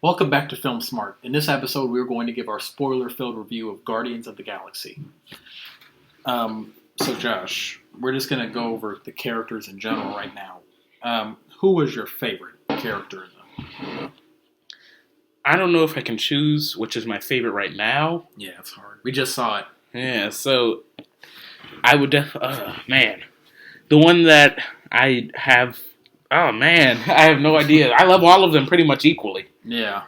Welcome back to Film Smart. In this episode, we're going to give our spoiler-filled review of Guardians of the Galaxy. So, Josh, we're just going to go over the characters in general right now. Who was your favorite character in them? I don't know if I can choose which is my favorite right now. Yeah, it's hard. We just saw it. Yeah, so I would man. The one that I have, oh man, I have no idea. I love all of them pretty much equally. Yeah.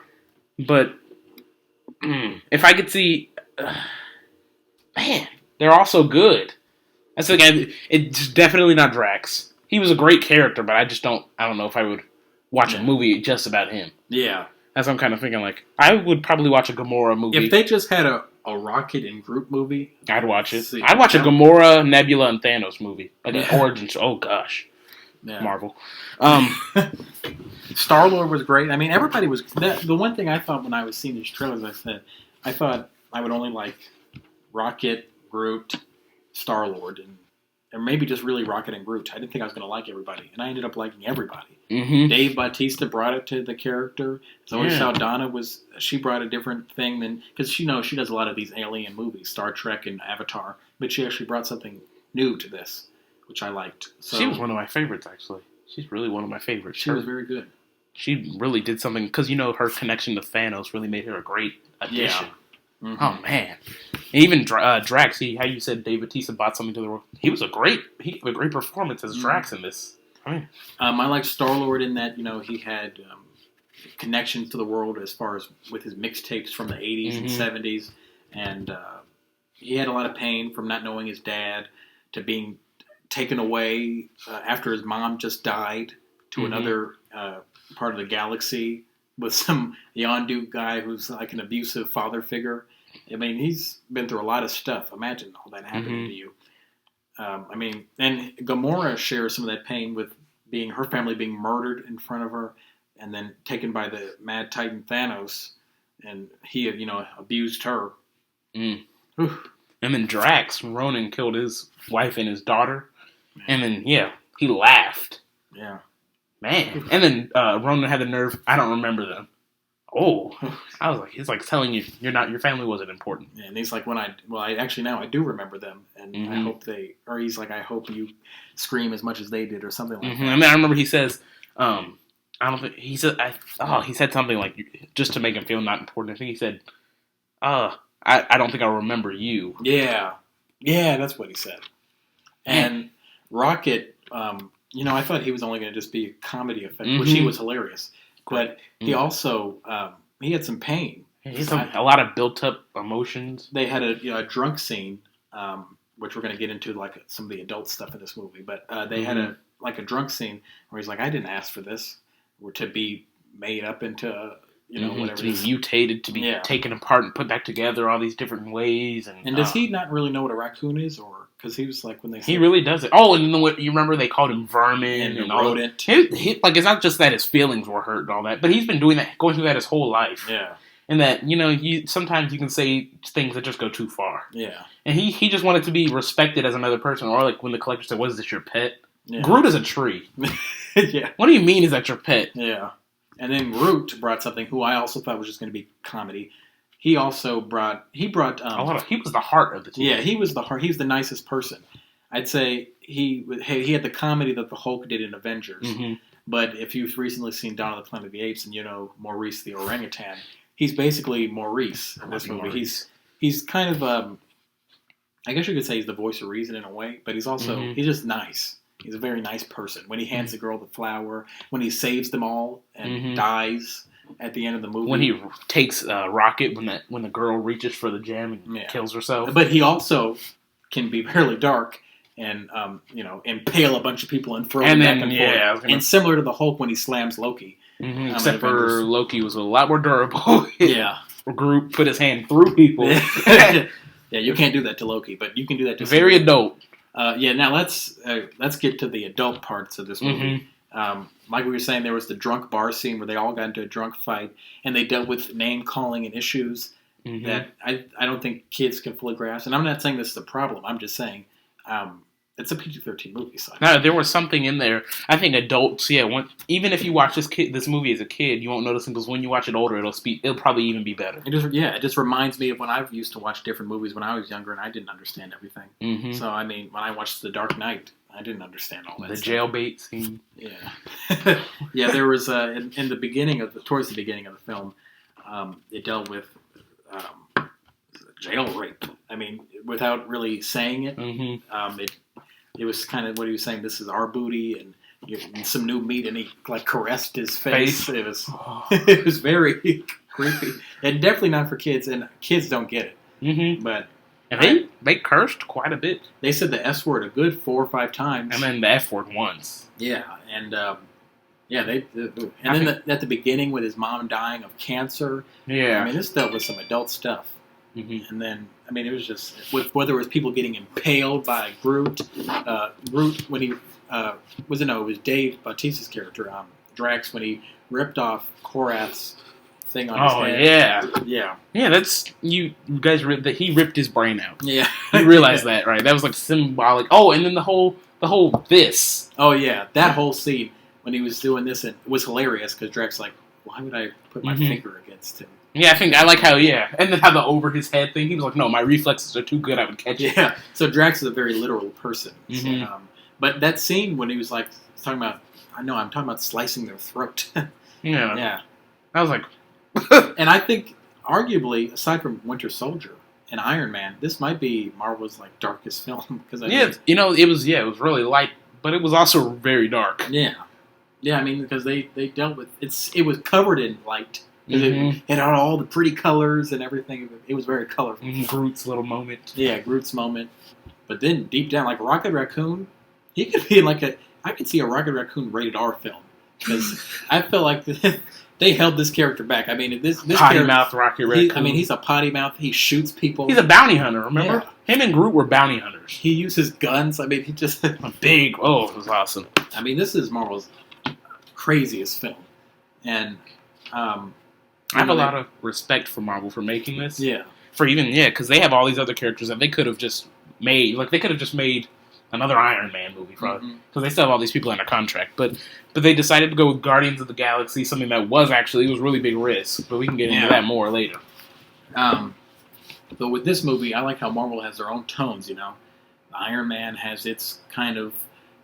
But if I could see, man, they're all so good. That's the guy. It's definitely not Drax. He was a great character, but I don't know if I would watch a movie just about him. Yeah. That's what I'm kind of thinking. Like, I would probably watch a Gamora movie. If they just had a Rocket and Groot movie, I'd watch it. I'd watch a Gamora, Nebula, and Thanos movie. Like an origin show. Oh, gosh. Yeah. Marvel. Star-Lord was great. I mean, everybody was... The one thing I thought when I was seeing these trailers, I thought I would only like Rocket, Groot, Star-Lord, and maybe just really Rocket and Groot. I didn't think I was going to like everybody, and I ended up liking everybody. Mm-hmm. Dave Bautista brought it to the character. Zoe Saldana she brought a different thing than... Because she does a lot of these alien movies, Star Trek and Avatar, but she actually brought something new to this, which I liked. So, she was one of my favorites, actually. She's really one of my favorites. She was very good. She really did something, because, her connection to Thanos really made her a great addition. Yeah. Mm-hmm. Oh, man. And even Drax, how you said Dave Bautista brought something to the world. He gave a great performance as Drax in this. I liked Star-Lord in that, he had connections to the world as far as with his mixtapes from the 80s and 70s. And he had a lot of pain from not knowing his dad to being taken away after his mom just died to another part of the galaxy with some Yondu guy who's like an abusive father figure. I mean, he's been through a lot of stuff. Imagine all that happening to you. And Gamora shares some of that pain with her family being murdered in front of her and then taken by the Mad Titan Thanos, and he, abused her. And then Drax, Ronan killed his wife and his daughter. And then, he laughed. Yeah. Man. And then Ronan had the nerve. I don't remember them. Oh. I was like, he's like telling you, your family wasn't important. Yeah, and he's like, I do remember them. And I hope he's like, I hope you scream as much as they did or something like that. I mean, I remember he says, he said something like, just to make him feel not important. I think he said, I don't think I'll remember you. Yeah. Yeah, that's what he said. And Rocket, I thought he was only going to just be a comedy effect, which he was hilarious. But he also, he had some pain. He's a lot of built-up emotions. They had a drunk scene, which we're going to get into, like some of the adult stuff in this movie. But they had a drunk scene where he's like, I didn't ask for this. Or to be made up into, whatever. To be mutated, to be taken apart and put back together all these different ways. And does he not really know what a raccoon is? Or because he was like, when they said... He really does it. Oh, and you remember they called him vermin and all rodent. It's not just that his feelings were hurt and all that, but he's been going through that his whole life. Yeah. And that, sometimes you can say things that just go too far. Yeah. And he just wanted to be respected as another person. Or like when the collector said, what is this, your pet? Yeah. Groot is a tree. Yeah. What do you mean is that your pet? Yeah. And then Groot brought something who I also thought was just going to be comedy. He also brought... He was the heart of the team. Yeah, he was the heart. He was the nicest person. I'd say he had the comedy that the Hulk did in Avengers. Mm-hmm. But if you've recently seen Dawn of the Planet of the Apes and Maurice the orangutan, he's basically Maurice in this movie. He's kind of, I guess you could say he's the voice of reason in a way, but he's also, he's just nice. He's a very nice person. When he hands the girl the flower, when he saves them all and dies at the end of the movie. When he takes Rocket, when the girl reaches for the gem and kills herself. But he also can be fairly dark and, impale a bunch of people and throw them back and forth. And similar to the Hulk when he slams Loki. Except for Loki was a lot more durable. Yeah. Groot put his hand through people. Yeah, you can't do that to Loki, but you can do that to very adult. Now let's get to the adult parts of this movie. Like we were saying, there was the drunk bar scene where they all got into a drunk fight, and they dealt with name-calling and issues that I don't think kids can fully grasp. And I'm not saying this is a problem. I'm just saying It's a PG-13 movie, so No, there was something in there. I think adults, even if you watch this movie as a kid, you won't notice it because when you watch it older, it'll probably even be better. it just reminds me of when I used to watch different movies when I was younger and I didn't understand everything. Mm-hmm. So I mean, when I watched The Dark Knight, I didn't understand all that. The stuff. jailbait scene. Yeah, yeah. There was in the beginning towards the beginning of the film, it dealt with jail rape. I mean, without really saying it, Mm-hmm. It was kind of what he was saying. This is our booty, and some new meat, and he like caressed his face. It was it was very creepy, and definitely not for kids. And kids don't get it. Mm-hmm. But and they cursed quite a bit. They said the S word a good 4 or 5 times, and then the F word once. Yeah, and at the beginning with his mom dying of cancer. Yeah, I mean, this dealt with some adult stuff. Mm-hmm. And then, I mean, it was just whether it was people getting impaled by Groot. Groot when he it was Dave Bautista's character, Drax, when he ripped off Korath's thing on his head. Yeah. That's you guys. He ripped his brain out. Yeah, you realize that, right? That was like symbolic. Oh, and then the whole this. Oh yeah, that whole scene when he was doing this, it was hilarious because Drax like, why would I put my finger against him? Yeah, I like how, and then how the over his head thing, he was like, no, my reflexes are too good, I would catch it. Yeah, so Drax is a very literal person. Mm-hmm. But that scene when he was like, I'm talking about slicing their throat. Yeah. I was like... And I think, arguably, aside from Winter Soldier and Iron Man, this might be Marvel's like darkest film. It was really light, but it was also very dark. Yeah. Yeah, I mean, because they dealt with... It was covered in light. Mm-hmm. It had all the pretty colors and everything. It was very colorful. Mm-hmm. Groot's little moment. Yeah, Groot's moment. But then deep down, like Rocket Raccoon, he could be I could see a Rocket Raccoon rated R film because I feel like they held this character back. I mean, this potty mouth Rocket Raccoon. He's a potty mouth. He shoots people. He's a bounty hunter. Remember, him and Groot were bounty hunters. He uses guns. I mean, he just big. Oh, it was awesome. I mean, this is Marvel's craziest film, and I have a lot of respect for Marvel for making this. Yeah. Because they have all these other characters that they could have just made. Like, they could have just made another Iron Man movie, probably. Because they still have all these people under contract. But they decided to go with Guardians of the Galaxy, something that was really big risk. But we can get into that more later. But with this movie, I like how Marvel has their own tones, Iron Man has its kind of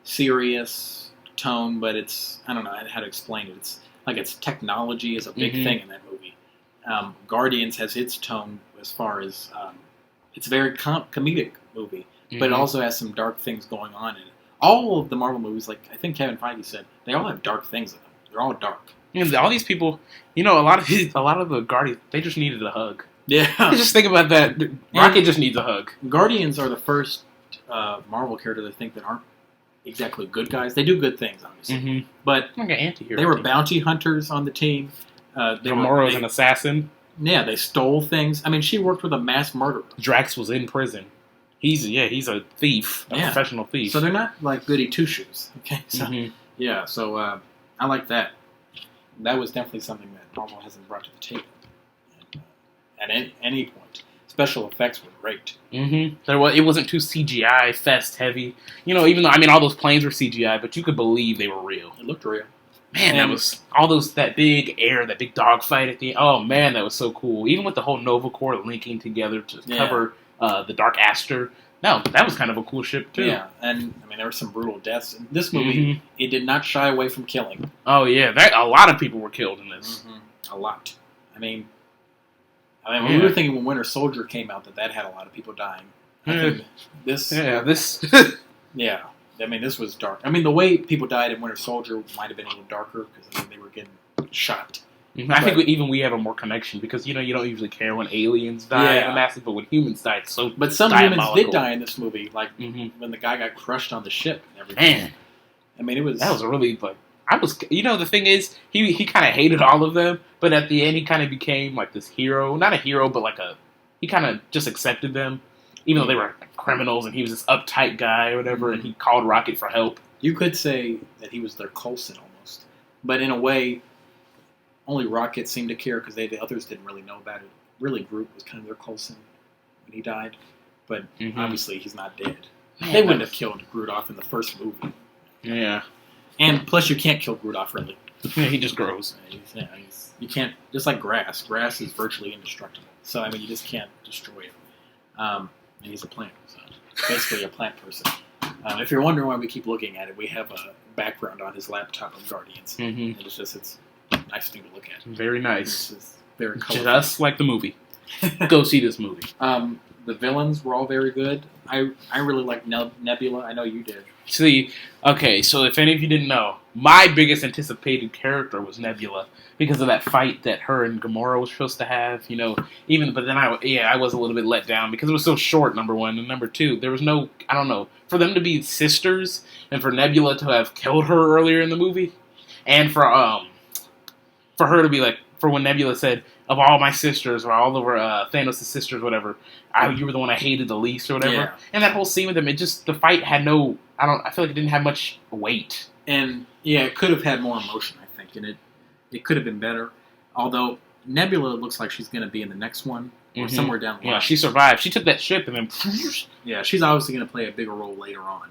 serious tone, but it's, I don't know how to explain it. It's like its technology is a big thing in that movie. Guardians has its tone as far as it's a very comedic movie, but it also has some dark things going on in it. All of the Marvel movies, like I think Kevin Feige said, they all have dark things in them. They're all dark. And all these people, a lot of the Guardians, they just needed a hug. Yeah, just think about that. Rocket just needs a hug. Guardians are the first Marvel characters I think that aren't exactly good guys. They do good things, obviously, but like an anti-hero. They were bounty hunters on the team. Gamora's an assassin. Yeah, they stole things. I mean, she worked with a mass murderer. Drax was in prison. He's a thief, a professional thief. So they're not like goody two shoes. Okay, so so I like that. That was definitely something that Marvel hasn't brought to the table at any point. Special effects were great. It wasn't too CGI fest heavy. Even though all those planes were CGI, but you could believe they were real. It looked real. Man, that was that big that big dogfight at the end. Oh man, that was so cool. Even with the whole Nova Corps linking together to cover the Dark Aster. No, that was kind of a cool ship too. Yeah, and there were some brutal deaths in this movie. It did not shy away from killing. Oh yeah, a lot of people were killed in this. A lot. We were thinking when Winter Soldier came out that had a lot of people dying. I think this. Yeah. This was dark. The way people died in Winter Soldier might have been a little darker because they were getting shot. I think we have a more connection because you don't usually care when aliens die in a massive, but when humans die, it's so. But some humans did die in this movie, like when the guy got crushed on the ship and everything. Man, it was. That was really the thing is he kind of hated all of them, but at the end he kind of became like this hero, not a hero, but he kind of just accepted them. Even though they were criminals and he was this uptight guy or whatever, and he called Rocket for help. You could say that he was their Coulson almost. But in a way, only Rocket seemed to care because the others didn't really know about it. Really, Groot was kind of their Coulson when he died. But obviously he's not dead. Man, they wouldn't have killed Rudolph in the first movie. Yeah. And plus, you can't kill Rudolph really. Yeah, he just grows. You can't, just like grass. Grass is virtually indestructible. So, I mean, you just can't destroy it. And he's a plant, so basically a plant person. If you're wondering why we keep looking at it, we have a background on his laptop of Guardians. Mm-hmm. And it's a nice thing to look at. Very nice. It's very colorful. Just like the movie. Go see this movie. The villains were all very good. I really liked Nebula. I know you did. See, okay, so if any of you didn't know, my biggest anticipated character was Nebula because of that fight that her and Gamora was supposed to have, but then I was a little bit let down because it was so short, number one, and number two, there was no, I don't know, for them to be sisters and for Nebula to have killed her earlier in the movie, and for her to be like, for when Nebula said, of all my sisters, or all of Thanos' sisters, whatever, you were the one I hated the least, or whatever. Yeah. And that whole scene with him, the fight had no, I feel like it didn't have much weight. And, yeah, it could have had more emotion, I think, and it could have been better. Although, Nebula looks like she's going to be in the next one, or somewhere down the line. Yeah, she survived. She took that ship and then... Yeah, she's obviously going to play a bigger role later on.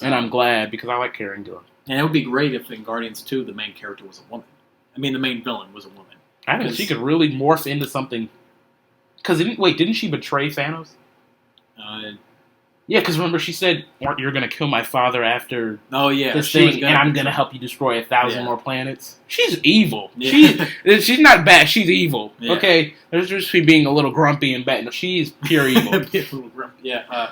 And I'm glad, because I like Karen Gillan. And it would be great if in Guardians 2, the main character was a woman. I mean, the main villain was a woman. I think she could really morph into something. Because, didn't she betray Thanos? Yeah, because remember she said, you're going to kill my father after this thing, and I'm going to help you destroy 1,000 more planets. She's evil. Yeah. She's not bad, she's evil. Yeah. Okay? There's just being a little grumpy and bad. No, she's pure evil. A little grumpy. Yeah.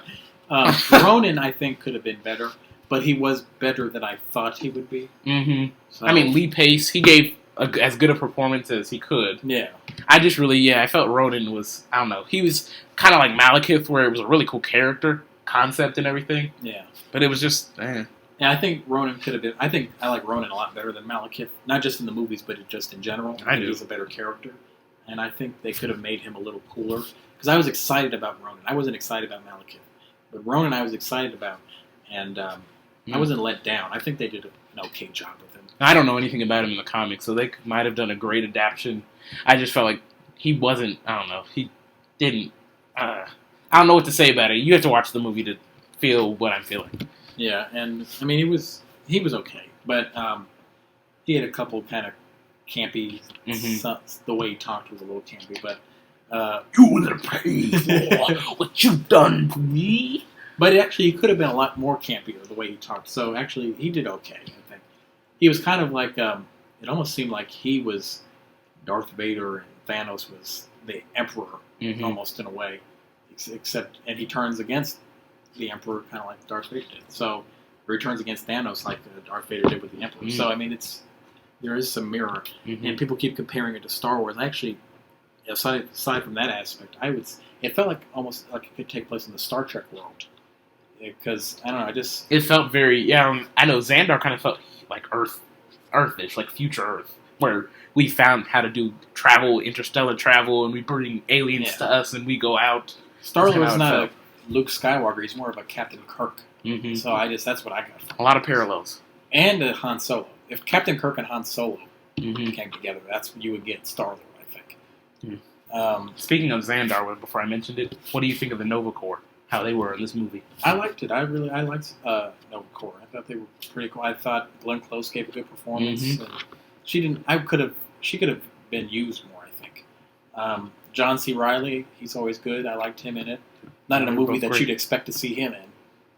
Ronan, I think, could have been better, but he was better than I thought he would be. Mm-hmm. So, Lee Pace, he gave as good a performance as he could. Yeah. I just really, I felt Ronan was, I don't know, he was kind of like Malekith, where it was a really cool character, concept and everything. Yeah. But it was just, Yeah, I think Ronan could have been, I think I like Ronan a lot better than Malekith, not just in the movies, but just in general. I think he's a better character. And I think they could have made him a little cooler. Because I was excited about Ronan. I wasn't excited about Malekith. But Ronan I was excited about. And I wasn't let down. I think they did an okay job with him. I don't know anything about him in the comics, so they might have done a great adaptation. I just felt like he wasn't, I don't know, he didn't, I don't know what to say about it. You have to watch the movie to feel what I'm feeling. Yeah, and, I mean, he was okay, but he had a couple kind of campy, the way he talked was a little campy, but... you will pay for what you've done to me. But actually, he could have been a lot more campier the way he talked, so actually, he did okay, I think. He was kind of like, it almost seemed like he was Darth Vader and Thanos was the Emperor, almost in a way. And he turns against the Emperor kind of like Darth Vader did. So, or he turns against Thanos like Darth Vader did with the Emperor. So, I mean, there is some mirror. And people keep comparing it to Star Wars. Actually, aside from that aspect, it felt like almost like it could take place in the Star Trek world. Because, I don't know, it felt very, I know Xandar kind of felt like Earth-ish, like future Earth, where we found how to do interstellar travel, and we bring aliens to us, and we go out. Star-Lord's not a Luke Skywalker, he's more of a Captain Kirk. So that's what I got from a lot of parallels. And a Han Solo. If Captain Kirk and Han Solo came together, that's what you would get Star-Lord, I think. Speaking of Xandar, before I mentioned it, what do you think of the Nova Corps? How they were in this movie? I liked it. I liked Nova Corps. I thought they were pretty cool. I thought Glenn Close gave a good performance. She could have been used more, I think. John C. Reilly, he's always good. I liked him in it. Not in a movie that you'd expect to see him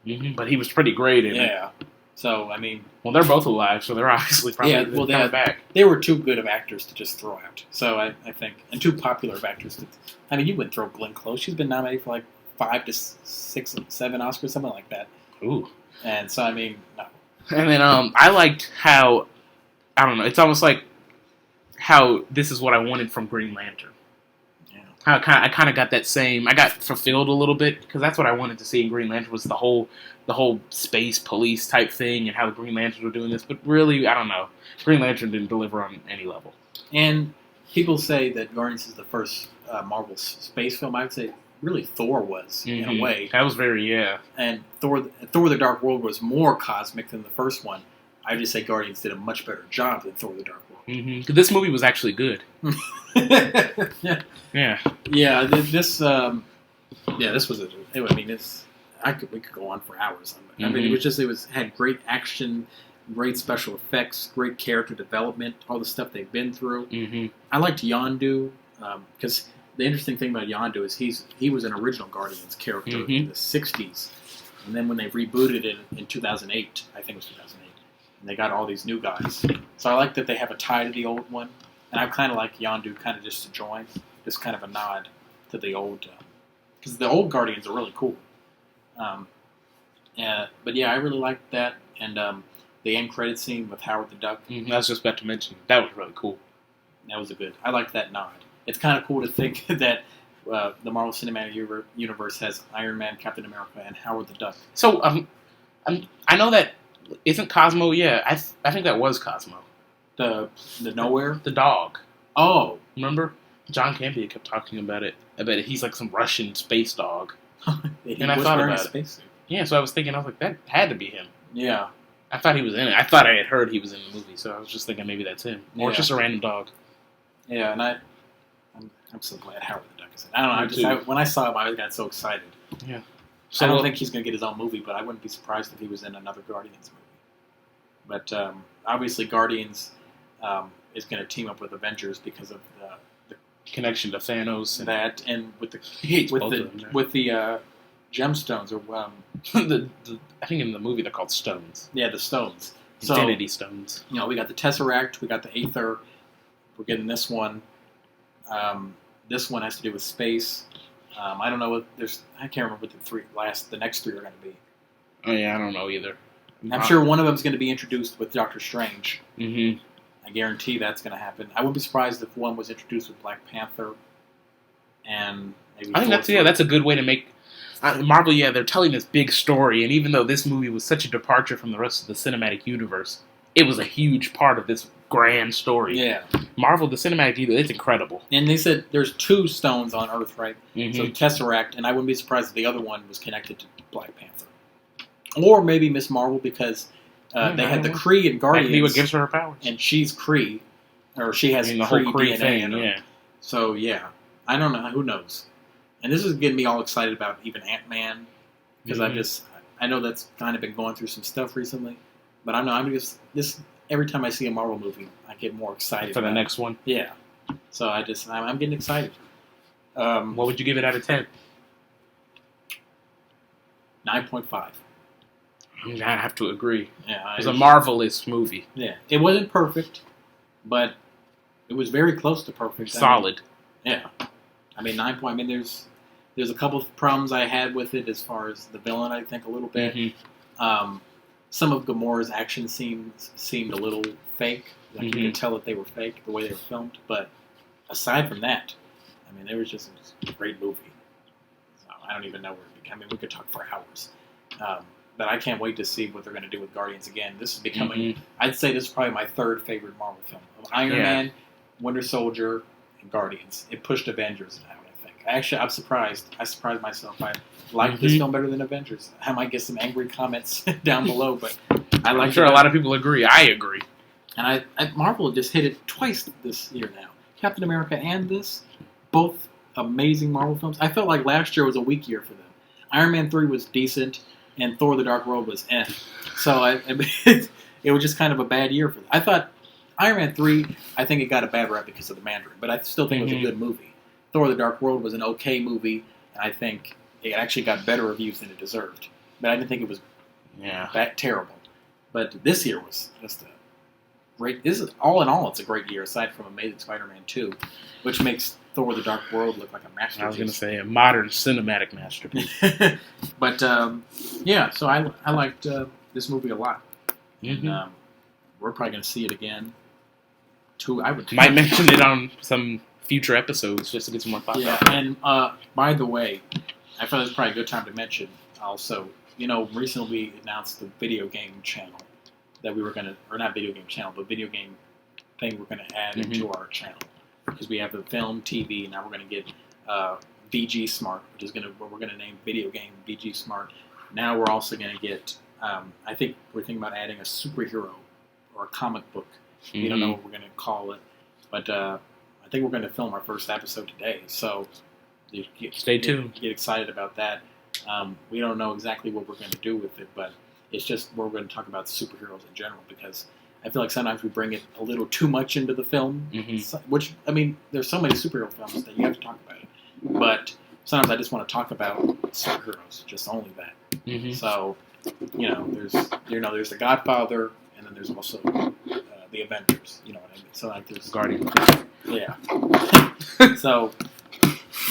in. But he was pretty great in it. Yeah. So, I mean... Well, they're both alive, so they're obviously probably coming back. They were too good of actors to just throw out. So, I think... And too popular of actors to... I mean, you wouldn't throw Glenn Close. She's been nominated for like 5 to 6, 7 Oscars, something like that. Ooh. And so, I mean, no. And then I liked how... I don't know. It's almost like how this is what I wanted from Green Lantern. I kind of got that same... I got fulfilled a little bit, because that's what I wanted to see in Green Lantern, was the whole space police type thing, and how the Green Lanterns were doing this. But really, I don't know. Green Lantern didn't deliver on any level. And people say that Guardians is the first Marvel space film. I would say really Thor was, in a way. That was very, And Thor the Dark World was more cosmic than the first one. I would just say Guardians did a much better job than Thor the Dark World. This movie was actually good. Yeah. This was I mean, we could go on for hours on it. I mean, it had great action, great special effects, great character development, all the stuff they've been through. I liked Yondu because the interesting thing about Yondu is he was an original Guardians character in the '60s, and then when they rebooted it in 2008, I think it was 2008, and they got all these new guys. So I like that they have a tie to the old one, and I kind of like Yondu kind of just to join, just kind of a nod to the old, because the old Guardians are really cool. But yeah, I really liked that, and the end credit scene with Howard the Duck. I was just about to mention that was really cool. That was I liked that nod. It's kind of cool to think that the Marvel Cinematic Universe has Iron Man, Captain America, and Howard the Duck. So I know that isn't Cosmo. Yeah, I think that was Cosmo. The Nowhere, the dog. Oh, remember? John Campea kept talking about it. I bet he's like some Russian space dog. And I thought about it. Yeah, so I was like, that had to be him. Yeah. I thought he was in it. I thought I had heard he was in the movie, so I was just thinking maybe that's him. Or it's just a random dog. Yeah, and I'm so glad Howard the Duck is in it. I don't know, when I saw him, I got so excited. Yeah. So I don't think he's going to get his own movie, but I wouldn't be surprised if he was in another Guardians movie. But obviously Guardians is going to team up with Avengers because of the connection to Thanos and that, and with the gemstones, or I think in the movie they're called stones. Yeah, the stones. Infinity stones. You know, we got the Tesseract, we got the Aether. We're getting this one. This one has to do with space. I don't know what I can't remember what the next three are going to be. Oh yeah, I don't know either. I'm sure one of them is going to be introduced with Doctor Strange. Mm-hmm. I guarantee that's going to happen. I wouldn't be surprised if one was introduced with Black Panther, and maybe. I think that's a good way to make Marvel. Yeah, they're telling this big story, and even though this movie was such a departure from the rest of the cinematic universe, it was a huge part of this grand story. Yeah, Marvel, the cinematic universe, it's incredible. And they said there's 2 stones on Earth, right? Mm-hmm. So Tesseract, and I wouldn't be surprised if the other one was connected to Black Panther, or maybe Miss Marvel because. They had the Kree and Guardians. That what gives her powers. And she's Kree. Or she has the whole Kree DNA thing, in her. yeah. So, yeah. I don't know. Who knows? And this is getting me all excited about even Ant-Man. Because I know that's kind of been going through some stuff recently. But every time I see a Marvel movie, I get more excited. For the next one? Yeah. So I'm getting excited. What would you give it out of 10? 9.5. I have to agree. Yeah, it was a marvelous movie. Yeah, it wasn't perfect, but it was very close to perfect. Solid. Yeah, I mean 9 point. I mean, there's a couple of problems I had with it as far as the villain. I think a little bit. Mm-hmm. Some of Gamora's action scenes seemed a little fake. Like you could tell that they were fake the way they were filmed. But aside from that, I mean, it was just a great movie. So I don't even know where it became. I mean, we could talk for hours. But I can't wait to see what they're going to do with Guardians again. This is becoming, I'd say this is probably my 3rd favorite Marvel film. Iron Man, Winter Soldier, and Guardians. It pushed Avengers out, I think. I'm surprised. I surprised myself. I like this film better than Avengers. I might get some angry comments down below, but I like it. I'm sure a lot of people agree. I agree. And Marvel just hit it twice this year now. Captain America and this, both amazing Marvel films. I felt like last year was a weak year for them. Iron Man 3 was decent. And Thor: The Dark World was So it was just kind of a bad year for them. I thought Iron Man 3, I think it got a bad rap because of the Mandarin, but I still think it was a good movie. Thor: The Dark World was an okay movie, and I think it actually got better reviews than it deserved. But I didn't think it was that terrible. But this year was just a great. This is all in all, it's a great year aside from Amazing Spider-Man 2, which makes Thor: The Dark World look like a masterpiece. I was going to say a modern cinematic masterpiece. But so I liked this movie a lot, and we're probably going to see it again. Might mention it on some future episodes just to get some more thoughts. Yeah, and by the way, I thought it was probably a good time to mention also. You know, recently we announced the video game channel that we were going to, or not video game channel, but video game thing we're going to add into our channel. Because we have the film, TV, and now we're going to get VG Smart, which is what we're going to name video game VG Smart. Now we're also going to get, I think we're thinking about adding a superhero or a comic book. We don't know what we're going to call it, but I think we're going to film our first episode today. So stay tuned. Get excited about that. We don't know exactly what we're going to do with it, but it's just we're going to talk about superheroes in general because I feel like sometimes we bring it a little too much into the film. Which I mean, there's so many superhero films that you have to talk about it, but sometimes I just want to talk about superheroes, just only that. So there's the Godfather, and then there's also the Avengers. You know what I mean? So like there's Guardian. Yeah. So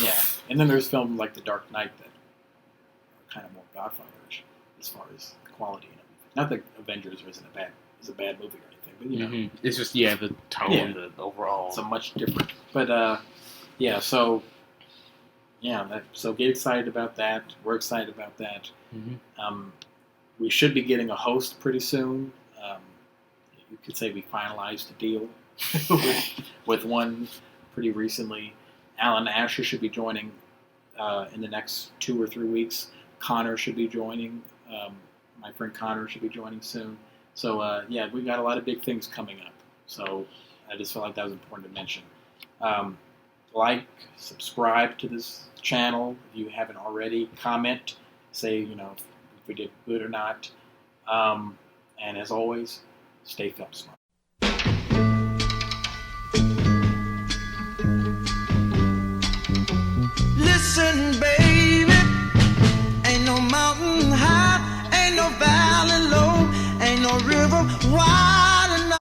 yeah, and then there's films like The Dark Knight that are kind of more Godfather-ish as far as quality and everything. Not that Avengers is a bad movie or anything, but you know, it's just the tone, the overall. It's a much different. But so get excited about that. We're excited about that. We should be getting a host pretty soon. You could say we finalized a deal with one pretty recently. Alan Asher should be joining in the next 2 or 3 weeks. Connor should be joining. My friend Connor should be joining soon. So, we got a lot of big things coming up. So I just felt like that was important to mention. Like, subscribe to this channel if you haven't already. Comment, say, if we did good or not. And as always, stay film smart. Listen, baby.